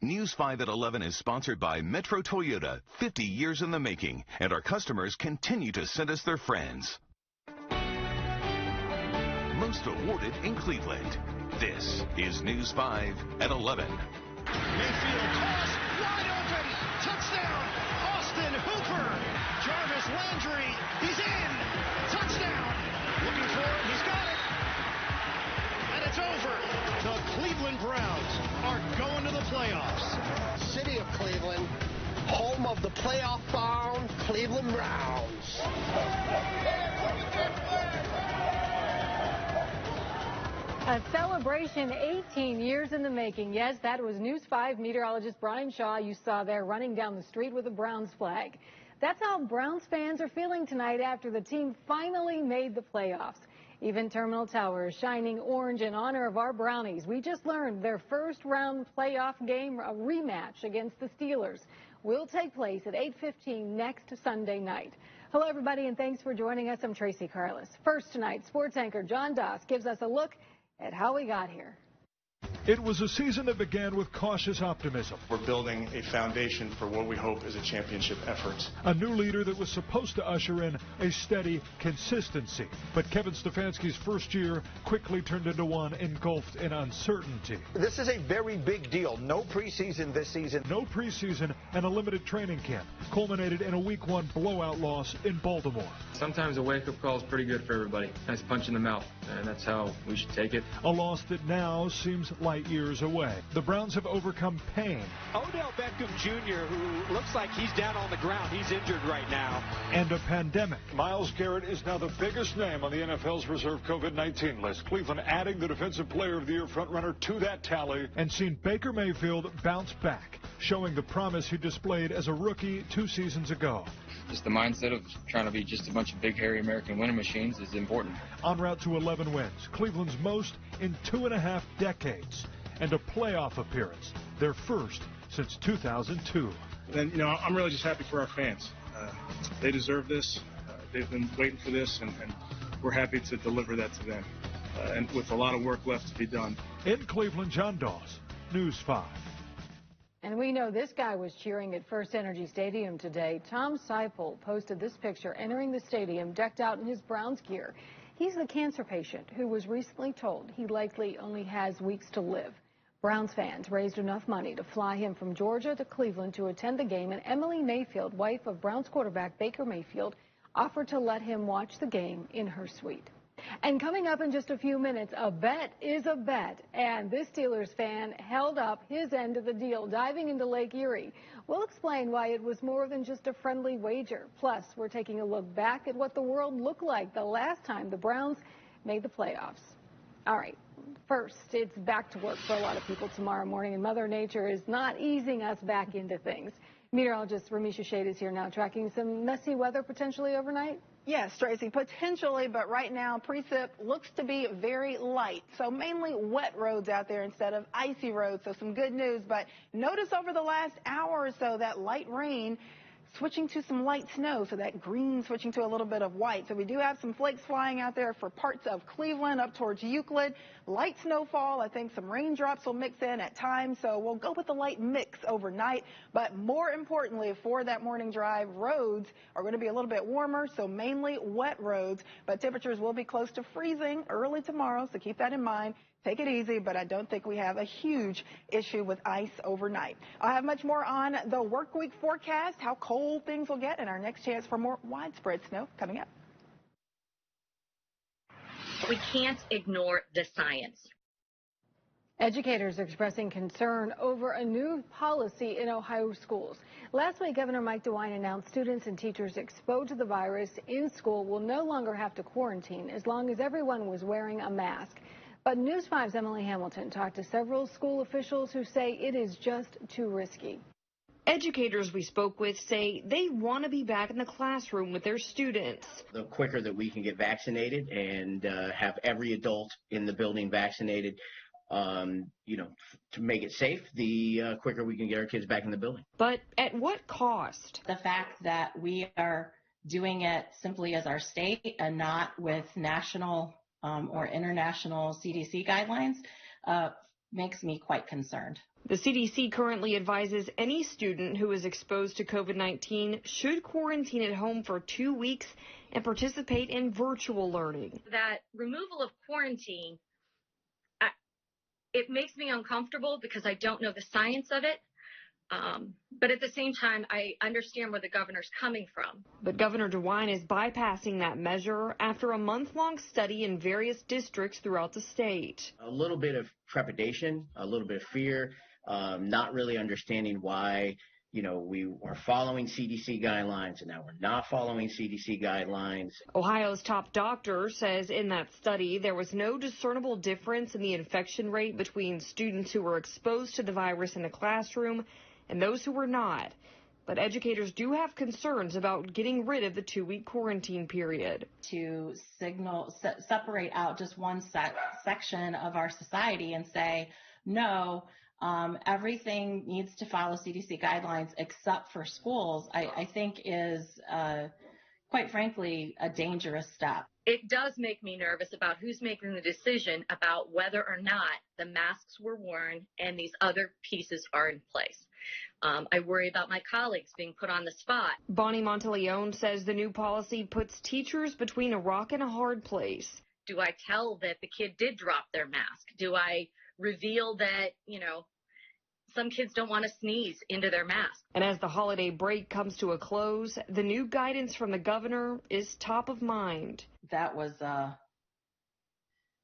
News 5 at 11 is sponsored by Metro Toyota, 50 years in the making, and our customers continue to send us their friends. Most awarded in Cleveland. This is News 5 at 11. Mayfield toss, wide open, touchdown, Austin Hooper. Jarvis Landry, he's in, touchdown. Looking for it, he's got it. And it's over. The Cleveland Browns are going to the playoffs. City of Cleveland, home of the playoff-bound Cleveland Browns. A celebration 18 years in the making. Yes, that was News 5 meteorologist Brian Shaw you saw there running down the street with a Browns flag. That's how Browns fans are feeling tonight after the team finally made the playoffs. Even Terminal Tower is shining orange in honor of our Brownies. We just learned their first round playoff game, a rematch against the Steelers, will take place at 8:15 next Sunday night. Hello, everybody, and thanks for joining us. I'm Tracy Carlis. First tonight, sports anchor John Doss gives us a look at how we got here. It was a season that began with cautious optimism. We're building a foundation for what we hope is a championship effort. A new leader that was supposed to usher in a steady consistency. But Kevin Stefanski's first year quickly turned into one engulfed in uncertainty. This is a very big deal. No preseason this season. No preseason and a limited training camp culminated in a Week 1 blowout loss in Baltimore. Sometimes a wake-up call is pretty good for everybody. Nice punch in the mouth, and that's how we should take it. A loss that now seems light years away. The Browns have overcome pain. Odell Beckham Jr., who looks like he's down on the ground. He's injured right now. And a pandemic. Myles Garrett is now the biggest name on the NFL's reserve COVID-19 list. Cleveland adding the Defensive Player of the Year frontrunner to that tally. And seen Baker Mayfield bounce back, showing the promise he displayed as a rookie 2 seasons ago. Just the mindset of trying to be just a bunch of big, hairy American winning machines is important. En route to 11 wins, Cleveland's most in 2.5 decades. And a playoff appearance, their first since 2002. And, I'm really just happy for our fans. They deserve this. They've been waiting for this, and we're happy to deliver that to them. And with a lot of work left to be done. In Cleveland, John Doss, News 5. And we know this guy was cheering at First Energy Stadium today. Tom Seipel posted this picture entering the stadium decked out in his Browns gear. He's the cancer patient who was recently told he likely only has weeks to live. Browns fans raised enough money to fly him from Georgia to Cleveland to attend the game, and Emily Mayfield, wife of Browns quarterback Baker Mayfield, offered to let him watch the game in her suite. And coming up in just a few minutes, a bet is a bet, and this Steelers fan held up his end of the deal, diving into Lake Erie. We'll explain why it was more than just a friendly wager. Plus, we're taking a look back at what the world looked like the last time the Browns made the playoffs. All right, first, it's back to work for a lot of people tomorrow morning, and Mother Nature is not easing us back into things. Meteorologist Ramisha Shade is here now, tracking some messy weather potentially overnight. Yes, Tracy, potentially, but right now precip looks to be very light. So mainly wet roads out there instead of icy roads. So some good news, but notice over the last hour or so that light rain switching to some light snow, so that green switching to a little bit of white. So we do have some flakes flying out there for parts of Cleveland up towards Euclid. Light snowfall, I think some raindrops will mix in at times, so we'll go with the light mix overnight. But more importantly, for that morning drive, roads are going to be a little bit warmer, so mainly wet roads, but temperatures will be close to freezing early tomorrow, so keep that in mind. Take it easy, but I don't think we have a huge issue with ice overnight. I'll have much more on the work week forecast, how cold things will get, and our next chance for more widespread snow coming up. We can't ignore the science. Educators are expressing concern over a new policy in Ohio schools. Last week, Governor Mike DeWine announced students and teachers exposed to the virus in school will no longer have to quarantine as long as everyone was wearing a mask. But News 5's Emily Hamilton talked to several school officials who say it is just too risky. Educators we spoke with say they want to be back in the classroom with their students. The quicker that we can get vaccinated and have every adult in the building vaccinated, to make it safe, the quicker we can get our kids back in the building. But at what cost? The fact that we are doing it simply as our state and not with national or international CDC guidelines makes me quite concerned. The CDC currently advises any student who is exposed to COVID-19 should quarantine at home for 2 weeks and participate in virtual learning. That removal of quarantine, it makes me uncomfortable because I don't know the science of it. But at the same time, I understand where the governor's coming from. But Governor DeWine is bypassing that measure after a month-long study in various districts throughout the state. A little bit of trepidation, a little bit of fear, not really understanding why, we are following CDC guidelines and now we're not following CDC guidelines. Ohio's top doctor says in that study there was no discernible difference in the infection rate between students who were exposed to the virus in the classroom and those who were not. But educators do have concerns about getting rid of the 2-week quarantine period. To separate out just one section of our society and say, no, everything needs to follow CDC guidelines except for schools, I think is, quite frankly, a dangerous step. It does make me nervous about who's making the decision about whether or not the masks were worn and these other pieces are in place. I worry about my colleagues being put on the spot. Bonnie Monteleone says the new policy puts teachers between a rock and a hard place. Do I tell that the kid did drop their mask? Do I reveal that, some kids don't want to sneeze into their mask? And as the holiday break comes to a close, the new guidance from the governor is top of mind. That was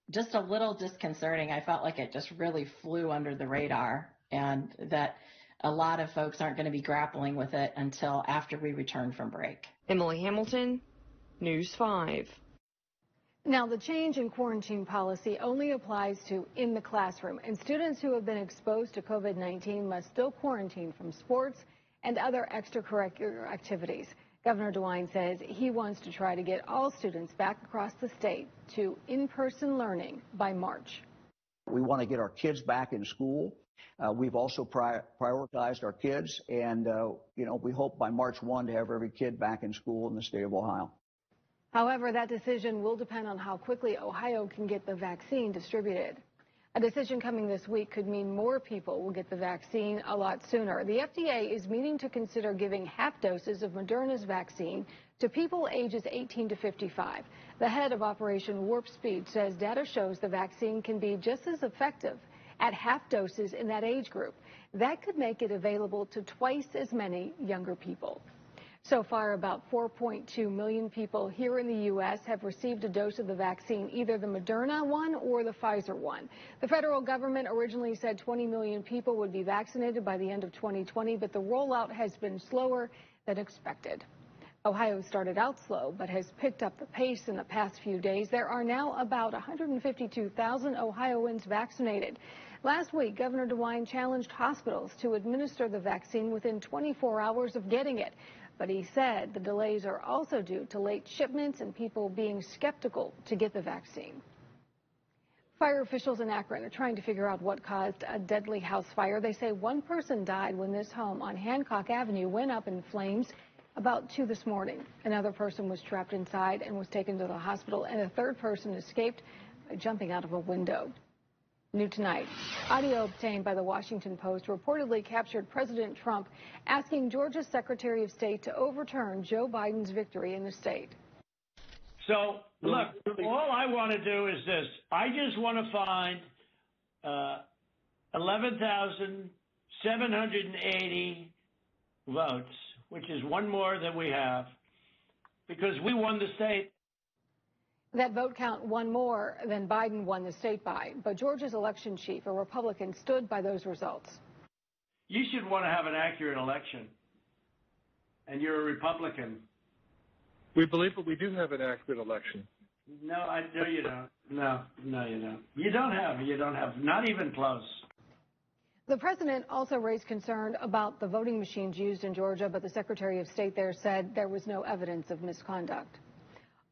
just a little disconcerting. I felt like it just really flew under the radar, and that a lot of folks aren't going to be grappling with it until after we return from break. Emily Hamilton, News 5. Now, the change in quarantine policy only applies to in the classroom, and students who have been exposed to COVID-19 must still quarantine from sports and other extracurricular activities. Governor DeWine says he wants to try to get all students back across the state to in-person learning by March. We want to get our kids back in school. We've also prioritized our kids, and, we hope by March 1 to have every kid back in school in the state of Ohio. However, that decision will depend on how quickly Ohio can get the vaccine distributed. A decision coming this week could mean more people will get the vaccine a lot sooner. The FDA is meeting to consider giving half doses of Moderna's vaccine to people ages 18 to 55. The head of Operation Warp Speed says data shows the vaccine can be just as effective at half doses in that age group. That could make it available to twice as many younger people. So far, about 4.2 million people here in the U.S. have received a dose of the vaccine, either the Moderna one or the Pfizer one. The federal government originally said 20 million people would be vaccinated by the end of 2020, but the rollout has been slower than expected. Ohio started out slow, but has picked up the pace in the past few days. There are now about 152,000 Ohioans vaccinated. Last week, Governor DeWine challenged hospitals to administer the vaccine within 24 hours of getting it. But he said the delays are also due to late shipments and people being skeptical to get the vaccine. Fire officials in Akron are trying to figure out what caused a deadly house fire. They say one person died when this home on Hancock Avenue went up in flames about 2 this morning. Another person was trapped inside and was taken to the hospital, and a third person escaped by jumping out of a window. New tonight, audio obtained by the Washington Post reportedly captured President Trump asking Georgia's Secretary of State to overturn Joe Biden's victory in the state. So, look, all I want to do is this. I just want to find 11,780 votes, which is one more than we have, because we won the state. That vote count one more than Biden won the state by, but Georgia's election chief, a Republican, stood by those results. You should want to have an accurate election, and you're a Republican. We believe that we do have an accurate election. No, you don't. No, you don't. You don't have, not even close. The president also raised concern about the voting machines used in Georgia, but the Secretary of State there said there was no evidence of misconduct.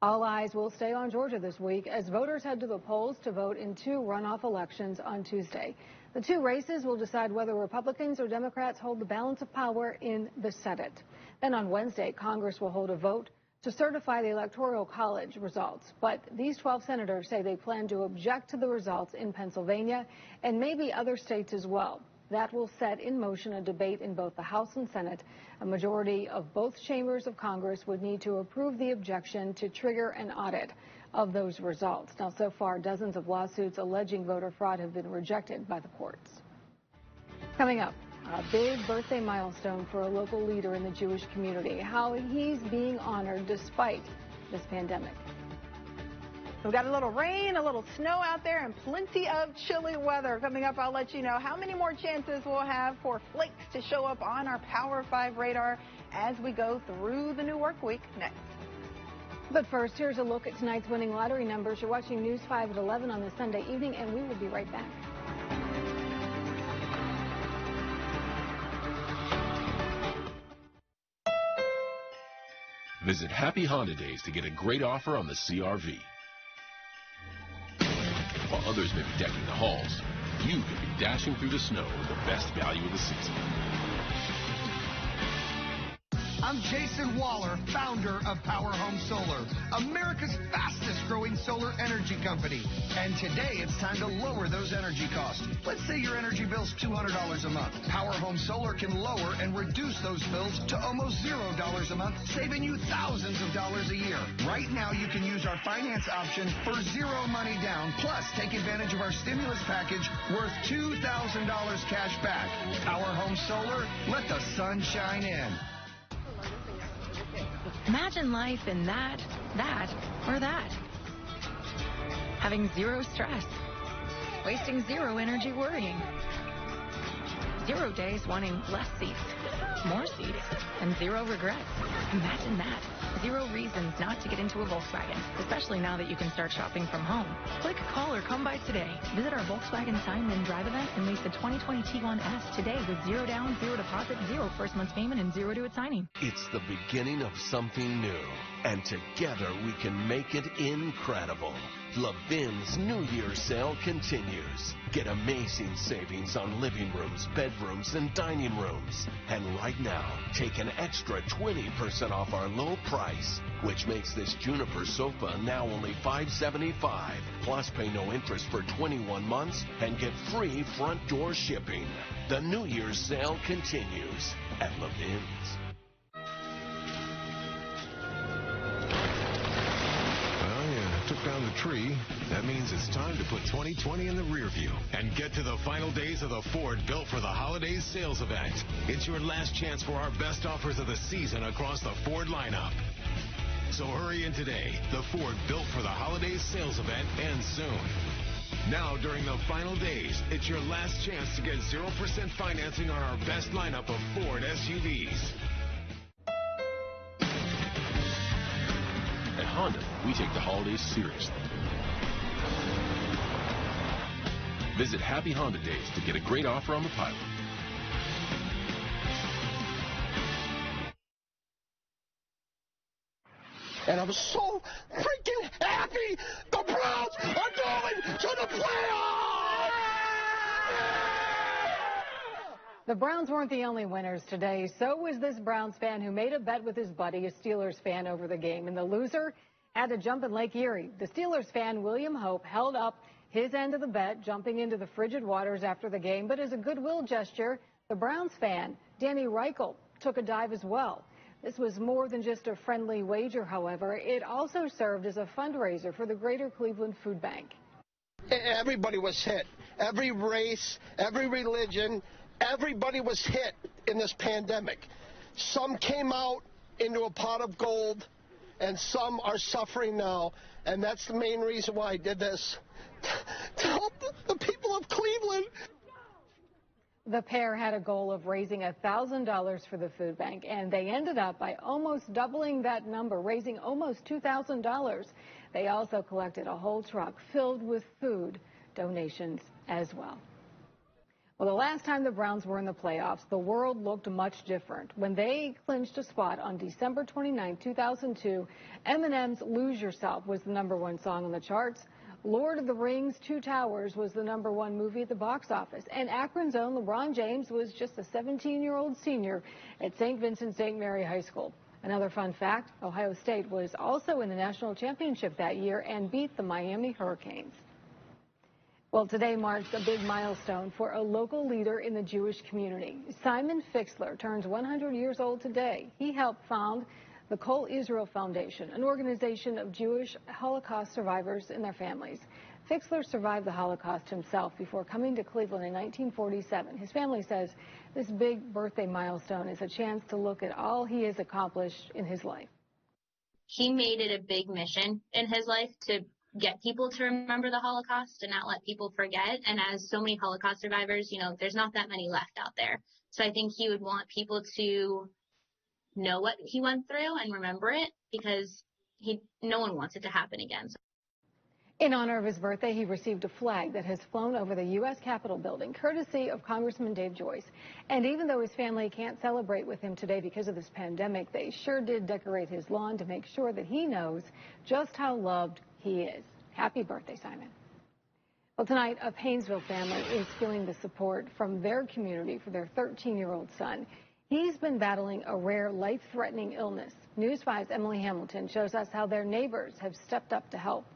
All eyes will stay on Georgia this week as voters head to the polls to vote in 2 runoff elections on Tuesday. The 2 races will decide whether Republicans or Democrats hold the balance of power in the Senate. Then on Wednesday, Congress will hold a vote to certify the Electoral College results. But these 12 senators say they plan to object to the results in Pennsylvania and maybe other states as well. That will set in motion a debate in both the House and Senate. A majority of both chambers of Congress would need to approve the objection to trigger an audit of those results. Now, so far, dozens of lawsuits alleging voter fraud have been rejected by the courts. Coming up, a big birthday milestone for a local leader in the Jewish community, how he's being honored despite this pandemic. We've got a little rain, a little snow out there, and plenty of chilly weather. Coming up, I'll let you know how many more chances we'll have for flakes to show up on our Power 5 radar as we go through the new work week next. But first, here's a look at tonight's winning lottery numbers. You're watching News 5 at 11 on this Sunday evening, and we will be right back. Visit Happy Honda Days to get a great offer on the CR-V. While others may be decking the halls, you could be dashing through the snow with the best value of the season. I'm Jason Waller, founder of Power Home Solar, America's fastest growing solar energy company. And today it's time to lower those energy costs. Let's say your energy bill's $200 a month. Power Home Solar can lower and reduce those bills to almost $0 a month, saving you thousands of dollars a year. Right now you can use our finance option for zero money down, plus take advantage of our stimulus package worth $2,000 cash back. Power Home Solar, let the sun shine in. Imagine life in that, or that. Having zero stress. Wasting zero energy worrying. 0 days wanting less seats, more seats, and zero regrets. Imagine that. 0 reasons not to get into a Volkswagen, especially now that you can start shopping from home. Click, call, or come by today. Visit our Volkswagen Sign Then Drive event and lease the 2020 T1S today with 0 down, 0 deposit, 0 first month's payment, and 0 to its signing. It's the beginning of something new, and together we can make it incredible. Levin's New Year's sale continues. Get amazing savings on living rooms, bedrooms, and dining rooms. And right now, take an extra 20% off our low price, which makes this Juniper sofa now only $575. Plus, pay no interest for 21 months and get free front door shipping. The New Year's sale continues at Levin's. Took down the tree. That means it's time to put 2020 in the rear view and get to the final days of the Ford Built for the Holidays sales event. It's your last chance for our best offers of the season across the Ford lineup. So hurry in today. The Ford Built for the Holidays sales event ends soon. Now, during the final days, it's your last chance to get 0% financing on our best lineup of Ford SUVs. At Honda, we take the holidays seriously. Visit Happy Honda Days to get a great offer on the Pilot. And I'm so freaking happy the Browns are going to the playoffs! The Browns weren't the only winners today. So was this Browns fan who made a bet with his buddy, a Steelers fan, over the game. And the loser had to jump in Lake Erie. The Steelers fan, William Hope, held up his end of the bet, jumping into the frigid waters after the game. But as a goodwill gesture, the Browns fan, Danny Reichel, took a dive as well. This was more than just a friendly wager, however. It also served as a fundraiser for the Greater Cleveland Food Bank. Everybody was hit. Every race, every religion, everybody was hit in this pandemic. Some came out into a pot of gold, and some are suffering now. And that's the main reason why I did this, to help the people of Cleveland. The pair had a goal of raising $1,000 for the food bank, and they ended up by almost doubling that number, raising almost $2,000. They also collected a whole truck filled with food donations as well. Well, the last time the Browns were in the playoffs, the world looked much different. When they clinched a spot on December 29, 2002, Eminem's Lose Yourself was the #1 song on the charts. Lord of the Rings, Two Towers was the #1 movie at the box office. And Akron's own LeBron James was just a 17-year-old senior at St. Vincent St. Mary High School. Another fun fact, Ohio State was also in the national championship that year and beat the Miami Hurricanes. Well, today marks a big milestone for a local leader in the Jewish community. Simon Fixler turns 100 years old today. He helped found the Kol Israel Foundation, an organization of Jewish Holocaust survivors and their families. Fixler survived the Holocaust himself before coming to Cleveland in 1947. His family says this big birthday milestone is a chance to look at all he has accomplished in his life. He made it a big mission in his life to get people to remember the Holocaust and not let people forget. And as so many Holocaust survivors, you know, there's not that many left out there. So I think he would want people to know what he went through and remember it, because no one wants it to happen again. In honor of his birthday, he received a flag that has flown over the U.S. Capitol building, courtesy of Congressman Dave Joyce. And even though his family can't celebrate with him today because of this pandemic, they sure did decorate his lawn to make sure that he knows just how loved he is. Happy birthday, Simon. Well, tonight, a Paynesville family is feeling the support from their community for their 13-year-old son. He's been battling a rare, life-threatening illness. News 5's Emily Hamilton shows us how their neighbors have stepped up to help.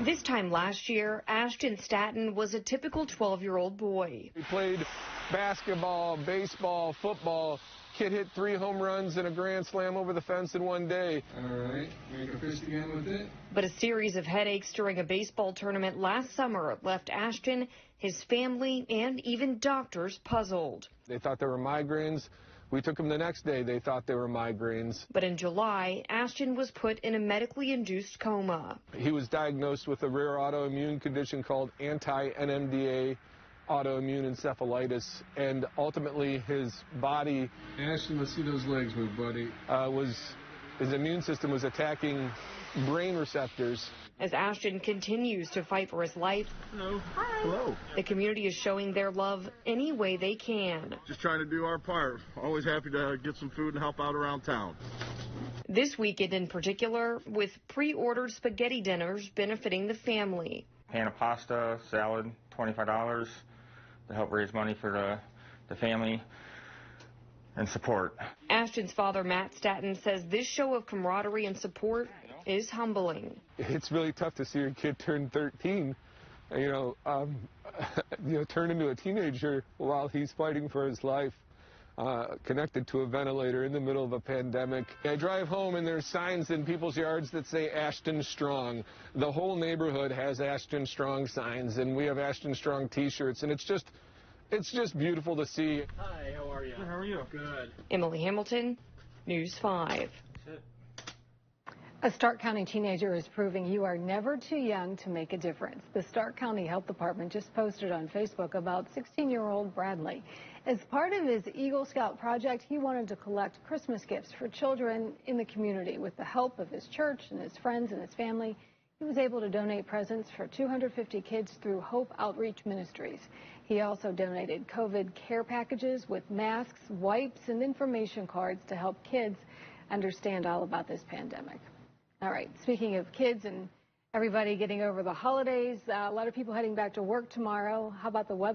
This time last year, Ashton Staton was a typical 12-year-old boy. He played basketball, baseball, football. Kid hit 3 home runs and a grand slam over the fence in one day. All right, make a fist again with it. But a series of headaches during a baseball tournament last summer left Ashton, his family, and even doctors puzzled. They thought they were migraines. We took them the next day. They thought they were migraines. But in July, Ashton was put in a medically induced coma. He was diagnosed with a rare autoimmune condition called anti-NMDA autoimmune encephalitis, and ultimately his body, Ashton, let's see those legs move, buddy. His immune system was attacking brain receptors. As Ashton continues to fight for his life, Hello. Hi. Hello. The community is showing their love any way they can. Just trying to do our part. Always happy to get some food and help out around town. This weekend in particular, with pre-ordered spaghetti dinners benefiting the family. Pan of pasta, salad, $25 to help raise money for the family and support. Ashton's father, Matt Staton, says this show of camaraderie and support is humbling. It's really tough to see your kid turn 13, turn into a teenager while he's fighting for his life, connected to a ventilator in the middle of a pandemic. I drive home and there's signs in people's yards that say Ashton Strong. The whole neighborhood has Ashton Strong signs, and we have Ashton Strong t-shirts, and it's just beautiful to see. Hi, how are you? How are you? Good. Emily Hamilton, News 5. A Stark County teenager is proving you are never too young to make a difference. The Stark County Health Department just posted on Facebook about 16-year-old Bradley. As part of his Eagle Scout project, he wanted to collect Christmas gifts for children in the community. With the help of his church and his friends and his family, he was able to donate presents for 250 kids through Hope Outreach Ministries. He also donated COVID care packages with masks, wipes, and information cards to help kids understand all about this pandemic. All right, speaking of kids and everybody getting over the holidays, a lot of people heading back to work tomorrow. How about the weather?